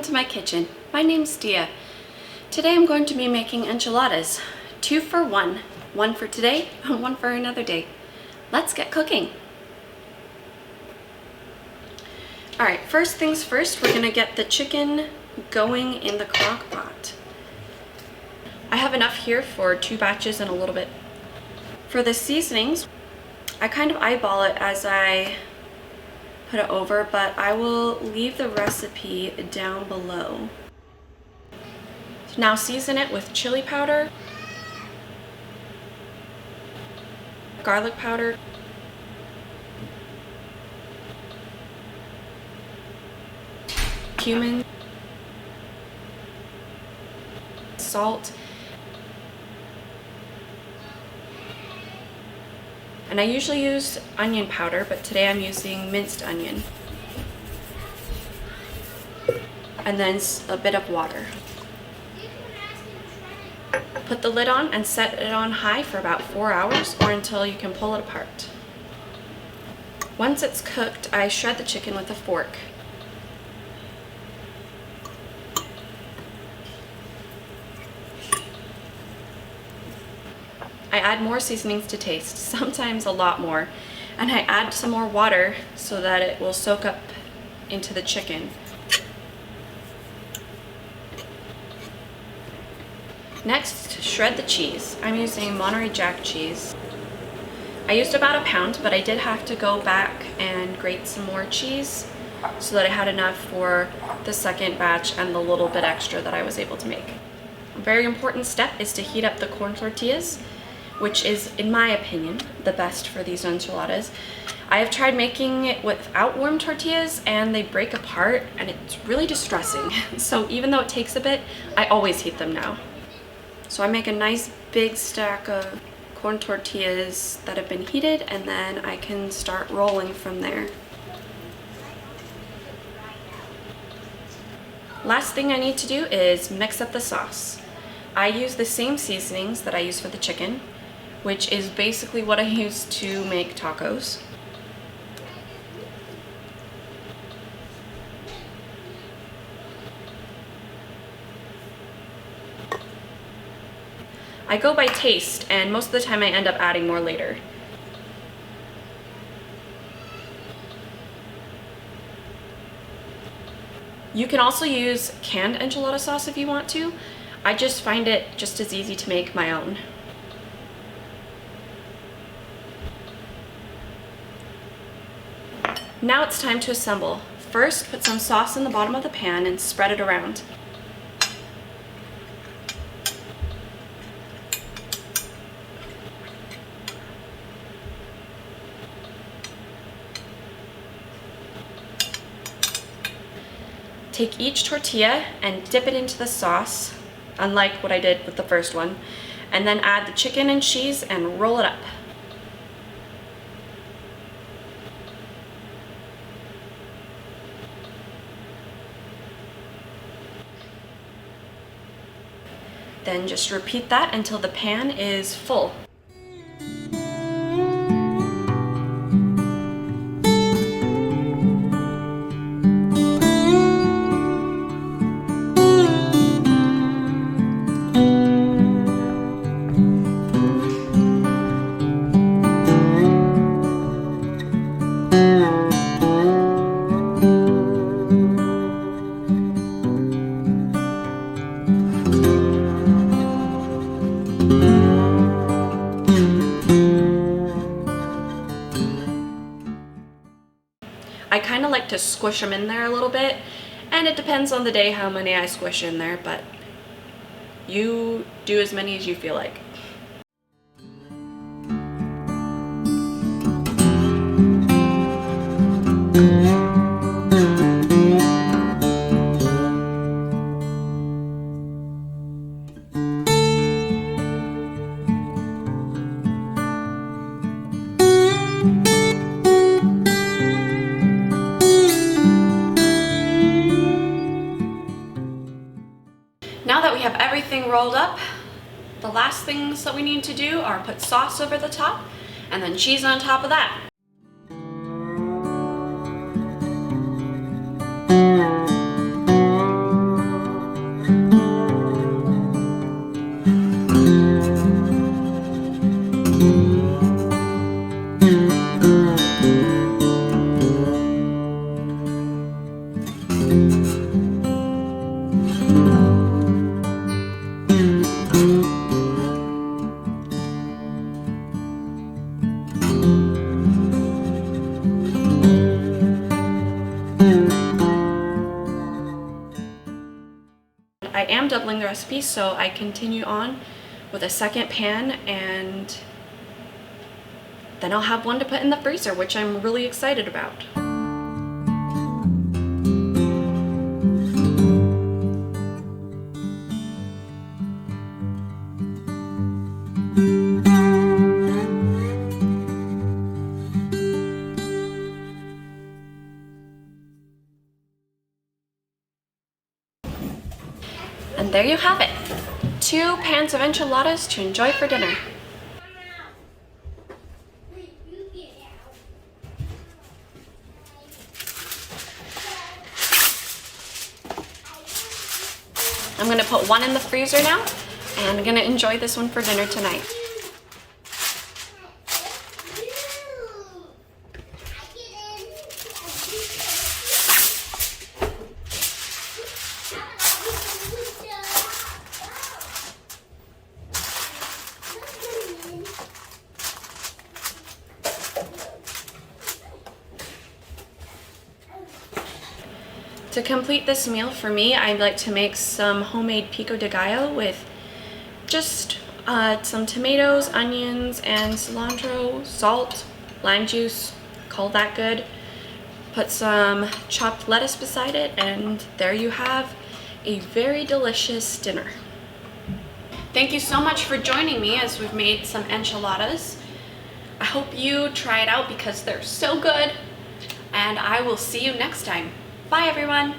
to my kitchen. My name's Dia. Today I'm going to be making enchiladas. 2 for 1. 1 for today and 1 for another day. Let's get cooking. Alright, first things first, we're gonna get the chicken going in the crock pot. I have enough here for 2 batches and a little bit. For the seasonings, I kind of eyeball it as I put it over, but I will leave the recipe down below. Now season it with chili powder, garlic powder, cumin, salt, and I usually use onion powder, but today I'm using minced onion. And then a bit of water. Put the lid on and set it on high for about 4 hours or until you can pull it apart. Once it's cooked, I shred the chicken with a fork. I add more seasonings to taste, sometimes a lot more, and I add some more water so that it will soak up into the chicken. Next, shred the cheese. I'm using Monterey Jack cheese. I used about a pound, but I did have to go back and grate some more cheese so that I had enough for the second batch and the little bit extra that I was able to make. A very important step is to heat up the corn tortillas, which is, in my opinion, the best for these enchiladas. I have tried making it without warm tortillas and they break apart and it's really distressing. So even though it takes a bit, I always heat them now. So I make a nice big stack of corn tortillas that have been heated, and then I can start rolling from there. Last thing I need to do is mix up the sauce. I use the same seasonings that I use for the chicken, which is basically what I use to make tacos. I go by taste, and most of the time I end up adding more later. You can also use canned enchilada sauce if you want to. I just find it just as easy to make my own. Now it's time to assemble. First, put some sauce in the bottom of the pan and spread it around. Take each tortilla and dip it into the sauce, unlike what I did with the first one, and then add the chicken and cheese and roll it up. Then just repeat that until the pan is full. I kind of like to squish them in there a little bit, and it depends on the day how many I squish in there, but you do as many as you feel like. Now that we have everything rolled up, the last things that we need to do are put sauce over the top and then cheese on top of that. am doubling the recipe, so I continue on with a second pan, and then I'll have one to put in the freezer, which I'm really excited about. And there you have it. 2 pans of enchiladas to enjoy for dinner. I'm gonna put one in the freezer now, and I'm gonna enjoy this one for dinner tonight. To complete this meal for me, I'd like to make some homemade pico de gallo with just some tomatoes, onions, and cilantro, salt, lime juice, call that good. Put some chopped lettuce beside it, and there you have a very delicious dinner. Thank you so much for joining me as we've made some enchiladas. I hope you try it out because they're so good, and I will see you next time. Bye everyone!